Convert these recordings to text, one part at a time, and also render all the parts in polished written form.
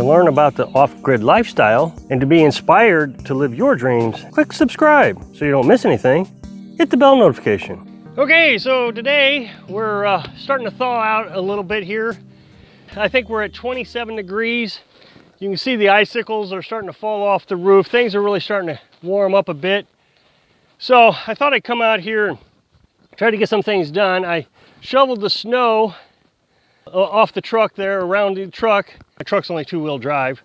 To learn about the off-grid lifestyle and to be inspired to live your dreams, click subscribe so you don't miss anything. Hit the bell notification. Okay, so today we're starting to thaw out a little bit here. I think we're at 27 degrees. You can see the icicles are starting to fall off the roof. Things are really starting to warm up a bit. So I thought I'd come out here and try to get some things done. I shoveled the snow off the truck there, around the truck. My truck's only two-wheel drive.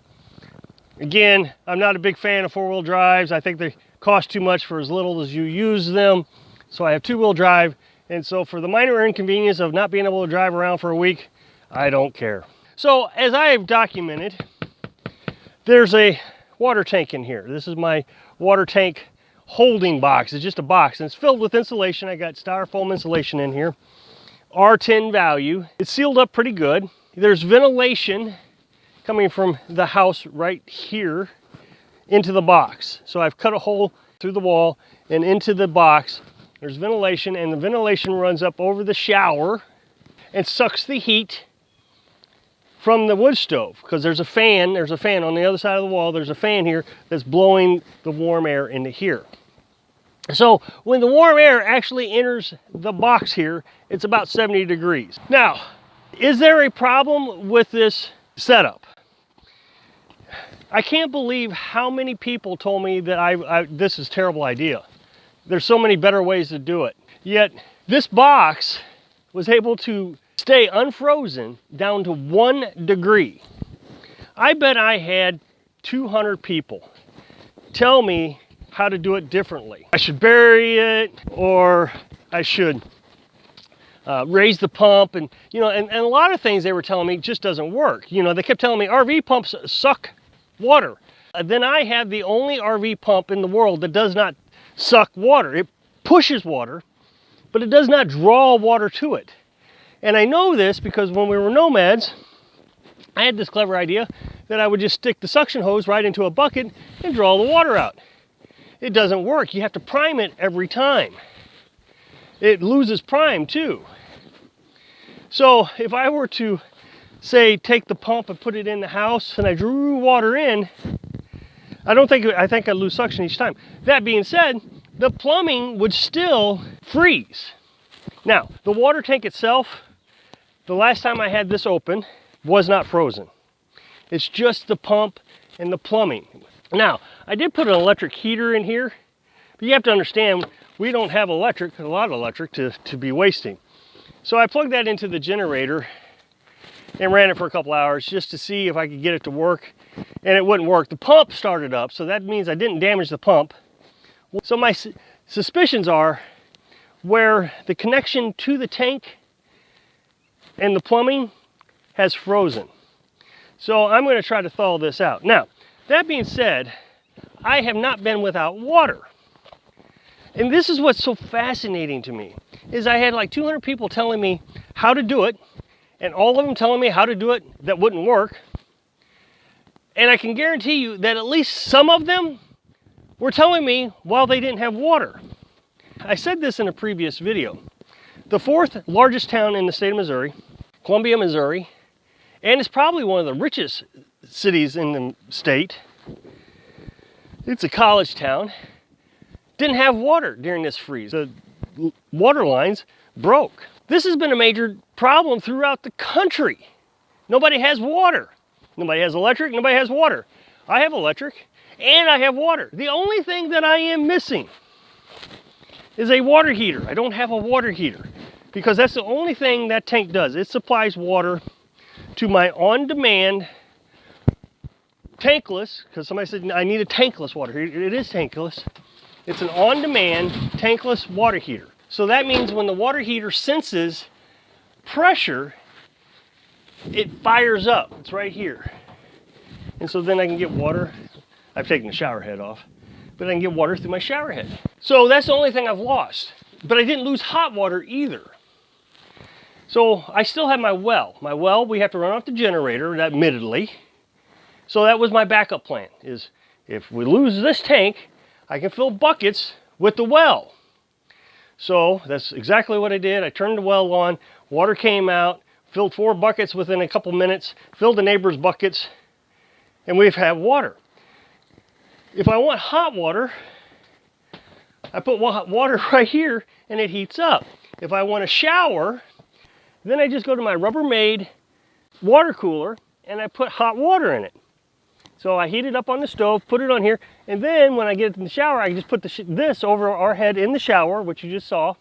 Again, I'm not a big fan of four-wheel drives. I think they cost too much for as little as you use them. So I have two-wheel drive. And so for the minor inconvenience of not being able to drive around for a week, I don't care. So as I have documented, there's a water tank in here. This is my water tank holding box. It's just a box and it's filled with insulation. I got styrofoam insulation in here, R10 value. It's sealed up pretty good. There's ventilation coming from the house right here into the box. So I've cut a hole through the wall and into the box. There's ventilation, and the ventilation runs up over the shower and sucks the heat from the wood stove, because there's a fan on the other side of the wall. There's a fan here that's blowing the warm air into here. So when the warm air actually enters the box here, it's about 70 degrees. Now, is there a problem with this setup? I can't believe how many people told me that this is a terrible idea. There's so many better ways to do it. Yet this box was able to stay unfrozen down to 1 degree. I bet I had 200 people tell me how to do it differently. I should bury it, or I should raise the pump, and a lot of things they were telling me just doesn't work. They kept telling me RV pumps suck water. Then I have the only RV pump in the world that does not suck water. It pushes water, but it does not draw water to it. And I know this because when we were nomads, I had this clever idea that I would just stick the suction hose right into a bucket and draw the water out. It doesn't work. You have to prime it every time. It loses prime too. So if I were to, say, take the pump and put it in the house and I drew water in, I think I'd lose suction each time. That being said, the plumbing would still freeze. Now, the water tank itself, the last time I had this open, was not frozen. It's just the pump and the plumbing. Now, I did put an electric heater in here, but you have to understand, we don't have a lot of electric to be wasting. So I plugged that into the generator and ran it for a couple hours just to see if I could get it to work, and it wouldn't work. The pump started up, so that means I didn't damage the pump. So my suspicions are where the connection to the tank and the plumbing has frozen. So I'm going to try to thaw this out. Now, that being said, I have not been without water. And this is what's so fascinating to me, is I had like 200 people telling me how to do it, and all of them telling me how to do it that wouldn't work. And I can guarantee you that at least some of them were telling me while they didn't have water. I said this in a previous video. The fourth largest town in the state of Missouri, Columbia, Missouri, and it's probably one of the richest cities in the state. It's a college town. Didn't have water during this freeze. The water lines broke. This has been a major problem throughout the country. Nobody has water. Nobody has electric, nobody has water. I have electric and I have water. The only thing that I am missing is a water heater. I don't have a water heater because that's the only thing that tank does. It supplies water to my on-demand tankless, because somebody said I need a tankless water heater. It is tankless. It's an on-demand tankless water heater. So that means when the water heater senses pressure, it fires up. It's right here. And so then I can get water. I've taken the shower head off, but I can get water through my shower head. So that's the only thing I've lost. But I didn't lose hot water either. So I still have my well. My well, we have to run off the generator, admittedly. So that was my backup plan, is if we lose this tank, I can fill buckets with the well. So that's exactly what I did. I turned the well on, water came out, filled 4 buckets within a couple minutes, filled the neighbor's buckets, and we've had water. If I want hot water, I put water right here and it heats up. If I want a shower, then I just go to my Rubbermaid water cooler and I put hot water in it. So I heat it up on the stove, put it on here, and then when I get in the shower, I just put this over our head in the shower, which you just saw.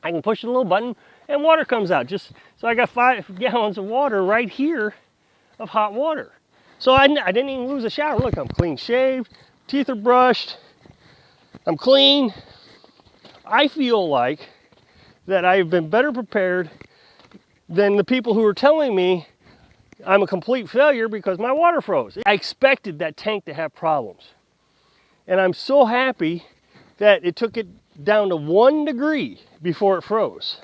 I can push the little button and water comes out. So I got 5 gallons of water right here of hot water. So I didn't even lose a shower. Look, I'm clean shaved, teeth are brushed, I'm clean. I feel like that I've been better prepared than the people who are telling me I'm a complete failure because my water froze. I expected that tank to have problems. And I'm so happy that it took it down to 1 degree before it froze.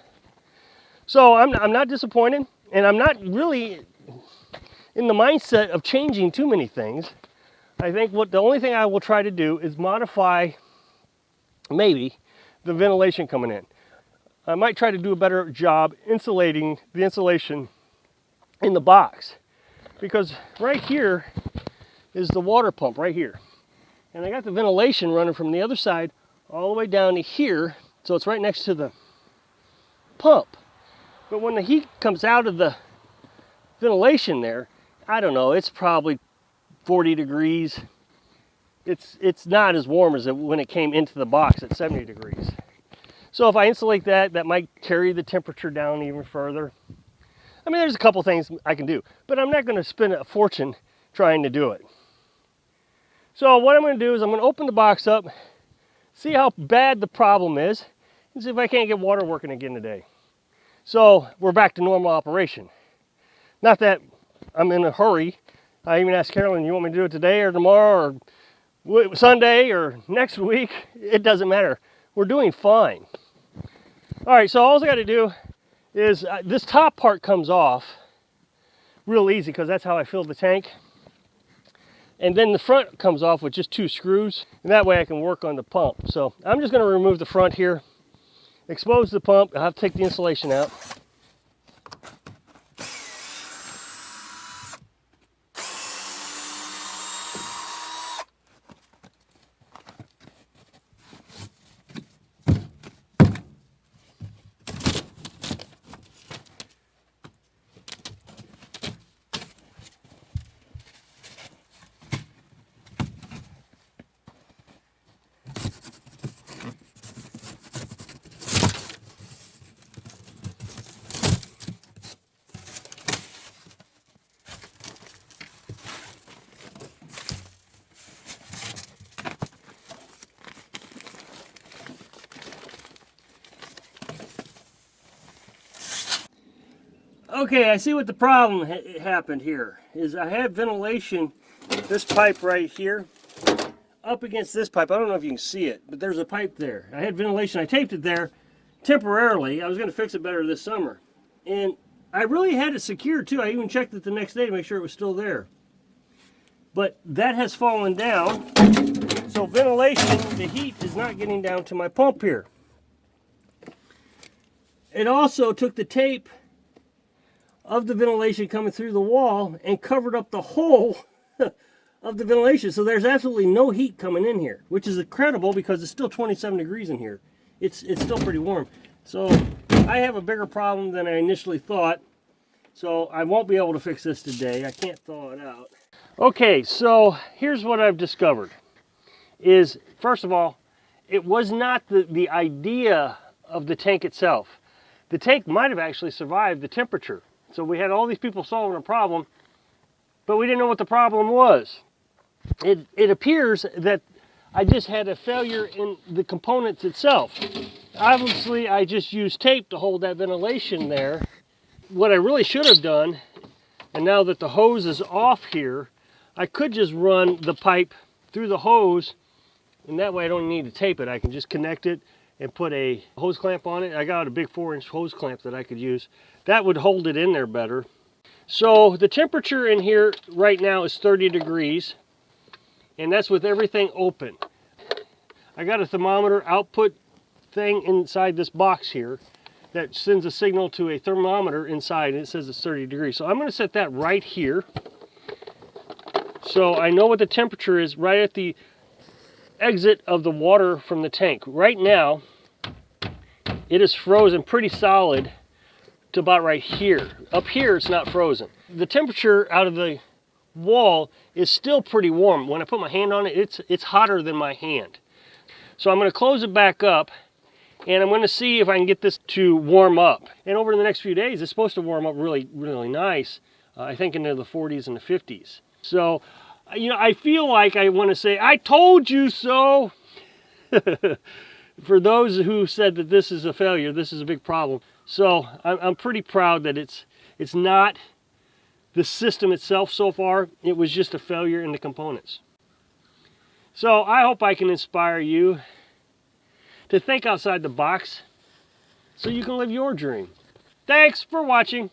So I'm not disappointed, and I'm not really in the mindset of changing too many things. I think the only thing I will try to do is modify maybe the ventilation coming in. I might try to do a better job insulating the insulation in the box, because right here is the water pump right here, and I got the ventilation running from the other side all the way down to here, so it's right next to the pump. But when the heat comes out of the ventilation there, I don't know, it's probably 40 degrees. It's not as warm as when it came into the box at 70 degrees. So if I insulate that might carry the temperature down even further. I mean, there's a couple things I can do, but I'm not going to spend a fortune trying to do it. So what I'm going to do is I'm going to open the box up, see how bad the problem is, and see if I can't get water working again today. So we're back to normal operation. Not that I'm in a hurry. I even asked Carolyn, you want me to do it today or tomorrow or Sunday or next week? It doesn't matter. We're doing fine. All right, so all I got to do is this top part comes off real easy because that's how I filled the tank. And then the front comes off with just 2 screws, and that way I can work on the pump. So I'm just going to remove the front here, expose the pump. I'll have to take the insulation out. Okay, I see what the problem happened here is I had ventilation, this pipe right here, up against this pipe. I don't know if you can see it, but there's a pipe there. I had ventilation. I taped it there temporarily. I was going to fix it better this summer. And I really had it secured too. I even checked it the next day to make sure it was still there. But that has fallen down. So ventilation, the heat is not getting down to my pump here. It also took the tape of the ventilation coming through the wall and covered up the hole of the ventilation. So there's absolutely no heat coming in here, which is incredible because it's still 27 degrees in here. It's still pretty warm. So I have a bigger problem than I initially thought. So I won't be able to fix this today. I can't thaw it out. Okay, so here's what I've discovered is, first of all, it was not the idea of the tank itself. The tank might have actually survived the temperature. So we had all these people solving a problem, but we didn't know what the problem was. It appears that I just had a failure in the components itself. Obviously, I just used tape to hold that ventilation there. What I really should have done, and now that the hose is off here, I could just run the pipe through the hose, and that way I don't need to tape it. I can just connect it and put a hose clamp on it. I got a big 4-inch hose clamp that I could use. That would hold it in there better. So the temperature in here right now is 30 degrees, and that's with everything open. I got a thermometer output thing inside this box here that sends a signal to a thermometer inside, and it says it's 30 degrees. So I'm going to set that right here. So I know what the temperature is right at the exit of the water from the tank. Right now, it is frozen pretty solid to about right here. Up here, it's not frozen. The temperature out of the wall is still pretty warm. When I put my hand on it, it's hotter than my hand. So I'm going to close it back up, and I'm going to see if I can get this to warm up. And over the next few days, it's supposed to warm up really, really nice. I think into the 40s and the 50s. So, you know, I feel like I want to say, I told you so. For those who said that this is a failure, this is a big problem. So I'm pretty proud that it's not the system itself so far. It was just a failure in the components. So I hope I can inspire you to think outside the box so you can live your dream. Thanks for watching.